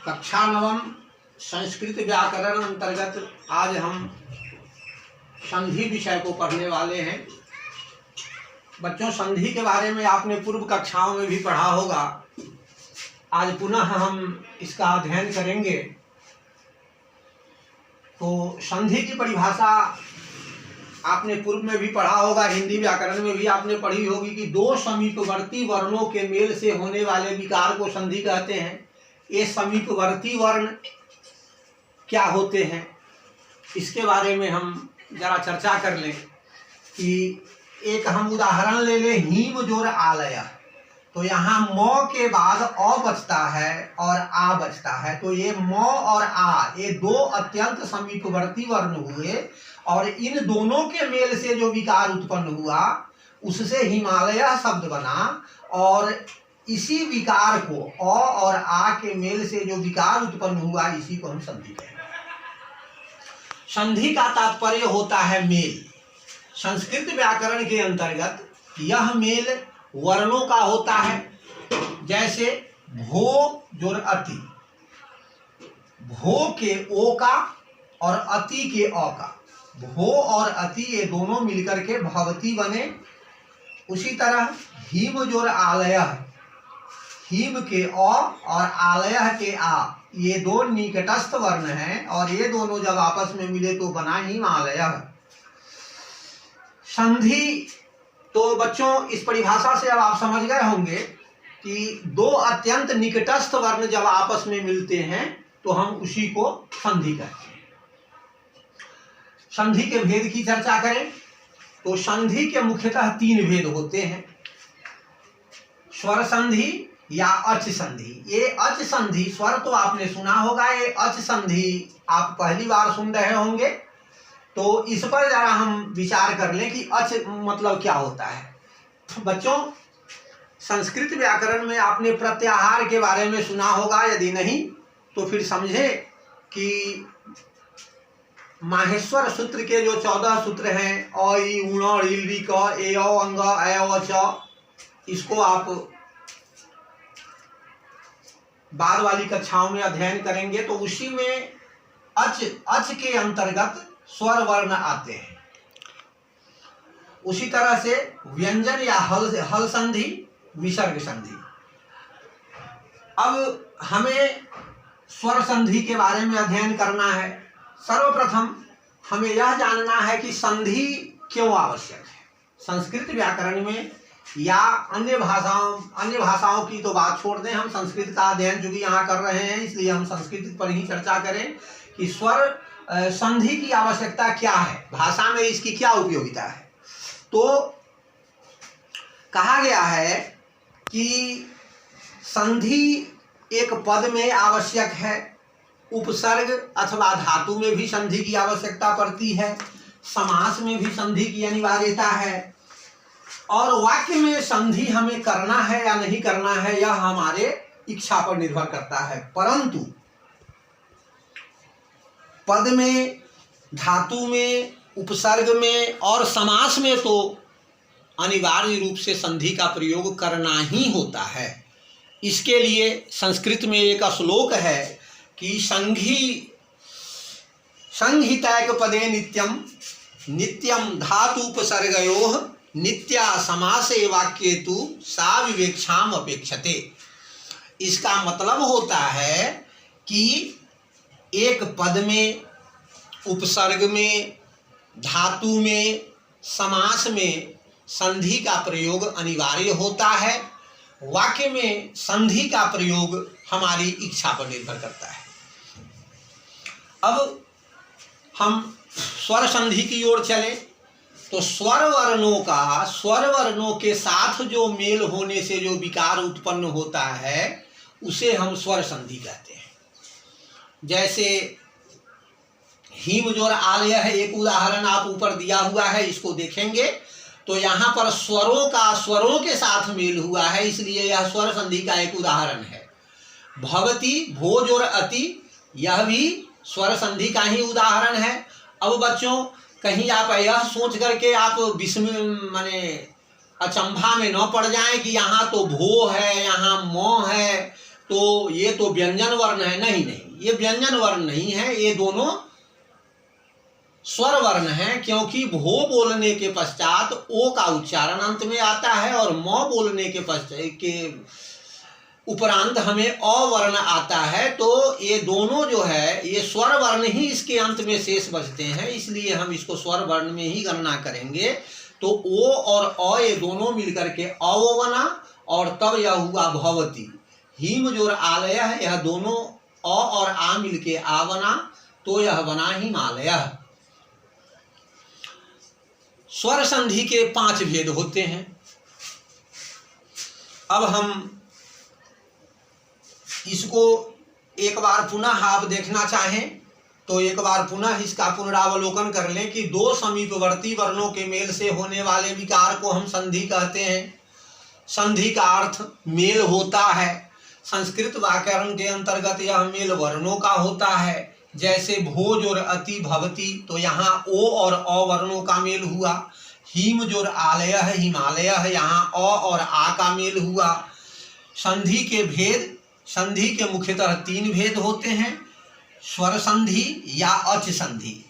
कक्षा नवम संस्कृत व्याकरण अंतर्गत आज हम संधि विषय को पढ़ने वाले हैं। बच्चों, संधि के बारे में आपने पूर्व कक्षाओं में भी पढ़ा होगा। आज पुनः हम इसका अध्ययन करेंगे। तो संधि की परिभाषा आपने पूर्व में भी पढ़ा होगा, हिंदी व्याकरण में भी आपने पढ़ी होगी कि दो समीपवर्ती वर्णों के मेल से होने वाले विकार को संधि कहते हैं। ये समीपवर्ती वर्ण क्या होते हैं, इसके बारे में हम जरा चर्चा कर लें। कि एक हम उदाहरण ले लें, हीम जोर आलय। तो यहाँ म के बाद अ बचता है और आ बचता है। तो ये म और आ, ये दो अत्यंत समीपवर्ती वर्ण हुए और इन दोनों के मेल से जो विकार उत्पन्न हुआ उससे हिमालय शब्द बना। और इसी विकार को अ और आ के मेल से जो विकार उत्पन्न हुआ, इसी को हम संधि कहते हैं। संधि का तात्पर्य होता है मेल। संस्कृत व्याकरण के अंतर्गत यह मेल वर्णों का होता है। जैसे भो जोर अति, भो के ओ का और अति के अ का, भो और अति ये दोनों मिलकर के भवती बने। उसी तरह हीम जोर आलय, हीम के अ और आलय के आ, ये दो निकटस्थ वर्ण हैं और ये दोनों जब आपस में मिले तो बना हिमालय। संधि, तो बच्चों इस परिभाषा से अब आप समझ गए होंगे कि दो अत्यंत निकटस्थ वर्ण जब आपस में मिलते हैं तो हम उसी को संधि कहते हैं। संधि के भेद की चर्चा करें तो संधि के मुख्यतः तीन भेद होते हैं। स्वर संधि या अच संधि। ये अच संधि, स्वर तो आपने सुना होगा, ये अच संधि आप पहली बार सुन रहे होंगे। तो इस पर जरा हम विचार कर लें कि अच मतलब क्या होता है। बच्चों, संस्कृत व्याकरण में आपने प्रत्याहार के बारे में सुना होगा, यदि नहीं तो फिर समझे कि माहेश्वर सूत्र के जो 14 सूत्र हैं, अ ई उण ऋ ऋ क ए औ अंग ए औ च, इसको आप बाद वाली कक्षाओं में अध्ययन करेंगे। तो उसी में अच के अंतर्गत स्वर वर्ण आते हैं। उसी तरह से व्यंजन या हल संधि, विसर्ग संधि। अब हमें स्वर संधि के बारे में अध्ययन करना है। सर्वप्रथम हमें यह जानना है कि संधि क्यों आवश्यक है। संस्कृत व्याकरण में या अन्य भाषाओं की तो बात छोड़ दें, हम संस्कृत का अध्ययन चूंकि यहाँ कर रहे हैं इसलिए हम संस्कृत पर ही चर्चा करें कि स्वर संधि की आवश्यकता क्या है, भाषा में इसकी क्या उपयोगिता है। तो कहा गया है कि संधि एक पद में आवश्यक है, उपसर्ग अथवा धातु में भी संधि की आवश्यकता पड़ती है, समास में भी संधि की अनिवार्यता है, और वाक्य में संधि हमें करना है या नहीं करना है यह हमारे इच्छा पर निर्भर करता है। परंतु पद में, धातु में, उपसर्ग में और समास में तो अनिवार्य रूप से संधि का प्रयोग करना ही होता है। इसके लिए संस्कृत में एक श्लोक है कि संहितैक पदे नित्यम नित्यम धातुपसर्गयोः नित्या समासे वाक्ये तु सा विवेक्षाम अपेक्षते। इसका मतलब होता है कि एक पद में, उपसर्ग में, धातु में, समास में संधि का प्रयोग अनिवार्य होता है। वाक्य में संधि का प्रयोग हमारी इच्छा पर निर्भर करता है। अब हम स्वर संधि की ओर चलें तो स्वर वर्णों के साथ जो मेल होने से जो विकार उत्पन्न होता है उसे हम स्वर संधि कहते हैं। जैसे हीम जोर आलय है, एक उदाहरण आप ऊपर दिया हुआ है, इसको देखेंगे तो यहाँ पर स्वरों के साथ मेल हुआ है, इसलिए यह स्वर संधि का एक उदाहरण है। भवती, भोज और अति, यह भी स्वर संधि का ही उदाहरण है। अब बच्चों, कहीं आप यह सोच करके आप अचंभा में न पड़ जाएं कि यहाँ तो भो है, यहाँ मो है, तो ये तो व्यंजन वर्ण है। नहीं नहीं, ये व्यंजन वर्ण नहीं है, ये दोनों स्वर वर्ण है, क्योंकि भो बोलने के पश्चात ओ का उच्चारण अंत में आता है और म बोलने के पश्चात के उपरांत हमें अ वर्ण आता है। तो ये दोनों जो है ये स्वर वर्ण ही इसके अंत में शेष बचते हैं, इसलिए हम इसको स्वर वर्ण में ही गणना करेंगे। तो ओ और अ ये दोनों मिलकर के अव बना और तब यह हुआ भवती। हिम जो आलय है, यह दोनों अ और आ मिलके आ बना, तो यह बना हिमालय। स्वर संधि के 5 भेद होते हैं। अब हम इसको एक बार पुनः आप देखना चाहें तो एक बार पुनः इसका पुनरावलोकन कर लें कि दो समीपवर्ती वर्णों के मेल से होने वाले विकार को हम संधि कहते हैं। संधि का अर्थ मेल होता है। संस्कृत व्याकरण के अंतर्गत यह मेल वर्णों का होता है। जैसे भोज और अति भवती, तो यहाँ ओ और अ वर्णों का मेल हुआ। हिम जो आलय है, हिमालय है, यहाँ अ और आ का मेल हुआ। संधि के भेद, संधि के मुख्यतः 3 भेद होते हैं। स्वर संधि या अच संधि,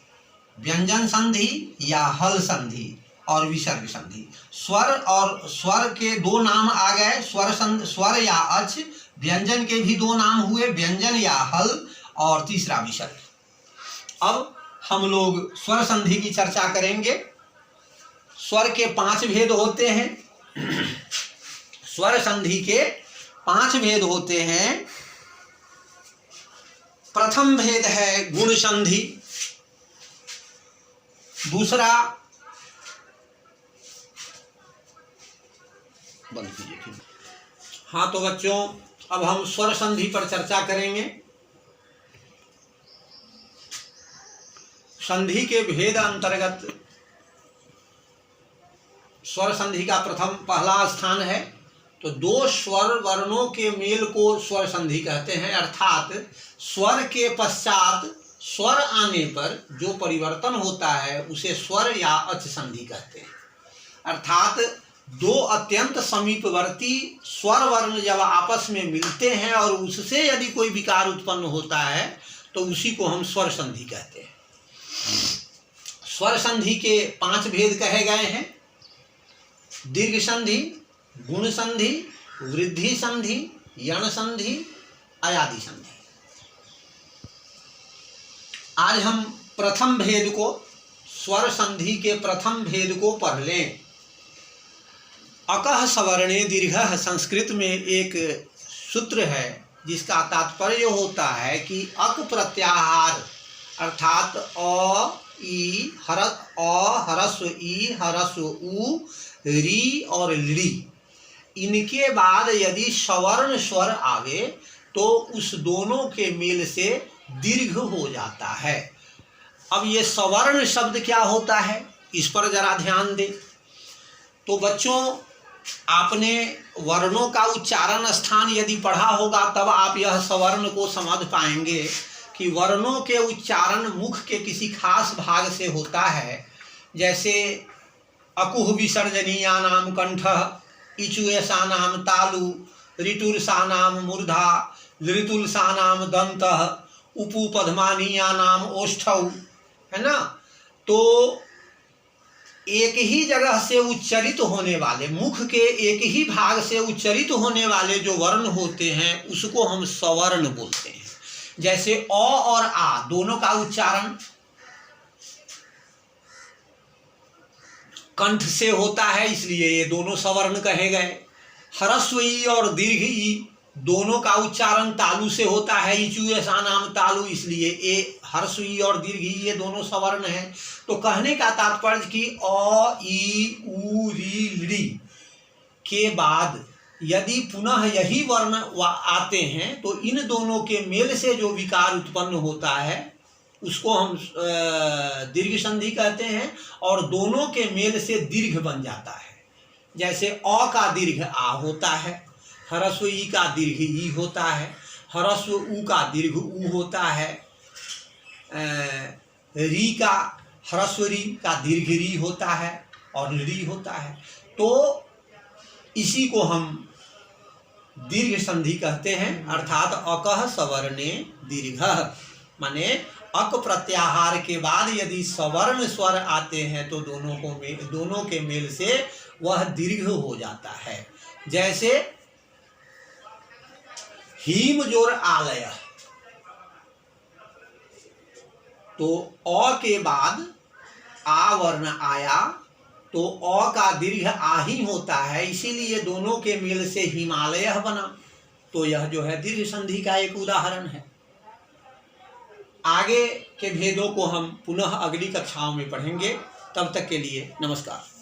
व्यंजन संधि या हल संधि और विसर्ग संधि। स्वर और स्वर के 2 नाम आ गए, स्वर या अच। व्यंजन के भी 2 नाम हुए, व्यंजन या हल और तीसरा विसर्ग। अब हम लोग स्वर संधि की चर्चा करेंगे। स्वर के 5 भेद होते हैं। स्वर संधि के 5 भेद होते हैं। प्रथम भेद है गुण संधि। दूसरा, बंद कीजिए। हाँ तो बच्चों, अब हम स्वर संधि पर चर्चा करेंगे। संधि के भेद अंतर्गत स्वर संधि का पहला स्थान है। तो 2 स्वर वर्णों के मेल को स्वर संधि कहते हैं, अर्थात स्वर के पश्चात स्वर आने पर जो परिवर्तन होता है उसे स्वर या अच संधि कहते हैं। अर्थात 2 अत्यंत समीपवर्ती स्वर वर्ण जब आपस में मिलते हैं और उससे यदि कोई विकार उत्पन्न होता है तो उसी को हम स्वर संधि कहते हैं। स्वर संधि के 5 भेद कहे गए हैं। दीर्घ संधि, गुण संधि, वृद्धि संधि, यण संधि, अयादि संधि। आज हम प्रथम भेद को, स्वर संधि के प्रथम भेद को पढ़ लें। अकः सवर्णे दीर्घः, संस्कृत में एक सूत्र है जिसका तात्पर्य होता है कि अक प्रत्याहार अर्थात अ ई ह्रस्व ई ह्रस्व उ री और ली, इनके बाद यदि सवर्ण स्वर आवे तो उस दोनों के मेल से दीर्घ हो जाता है। अब ये सवर्ण शब्द क्या होता है, इस पर जरा ध्यान दें। तो बच्चों, आपने वर्णों का उच्चारण स्थान यदि पढ़ा होगा तब आप यह सवर्ण को समझ पाएंगे कि वर्णों के उच्चारण मुख के किसी खास भाग से होता है। जैसे अकुह विसर्जनीया नाम कंठः, इचुएसा नाम तालु, ऋतुर्सा नाम मूर्धा, लृतुलसा नाम दंतः, उपु पद्मानीया नाम ओष्ठौ, है ना। तो एक ही जगह से उच्चरित होने वाले, मुख के एक ही भाग से उच्चरित होने वाले जो वर्ण होते हैं उसको हम सवर्ण बोलते हैं। जैसे अ और आ दोनों का उच्चारण कंठ से होता है, इसलिए ये दोनों सवर्ण कहे गए। ह्रस्व ई और दीर्घ ई दोनों का उच्चारण तालु से होता है, इचु ऐसा नाम तालु, इसलिए ए ह्रस्व ई और दीर्घ ई ये दोनों सवर्ण हैं। तो कहने का तात्पर्य कि अ ई उ री ली के बाद यदि पुनः यही वर्ण आते हैं तो इन दोनों के मेल से जो विकार उत्पन्न होता है उसको हम दीर्घ संधि कहते हैं, और दोनों के मेल से दीर्घ बन जाता है। जैसे अ का दीर्घ आ होता है, ह्रस्व ई का दीर्घ ई होता है, ह्रस्व उ का दीर्घ उ होता है, री का ह्रस्व री का दीर्घ री होता है और री होता है। तो इसी को हम दीर्घ संधि कहते हैं। अर्थात अकः सवर्णे दीर्घः, माने अक प्रत्याहार के बाद यदि सवर्ण स्वर आते हैं तो दोनों के मेल से वह दीर्घ हो जाता है। जैसे हीम जोर आलय, तो अ के बाद आ वर्ण आया तो अ का दीर्घ आ ही होता है, इसीलिए दोनों के मेल से हिमालय बना। तो यह जो है दीर्घ संधि का एक उदाहरण है। आगे के भेदों को हम पुनः अगली कक्षाओं में पढ़ेंगे। तब तक के लिए नमस्कार।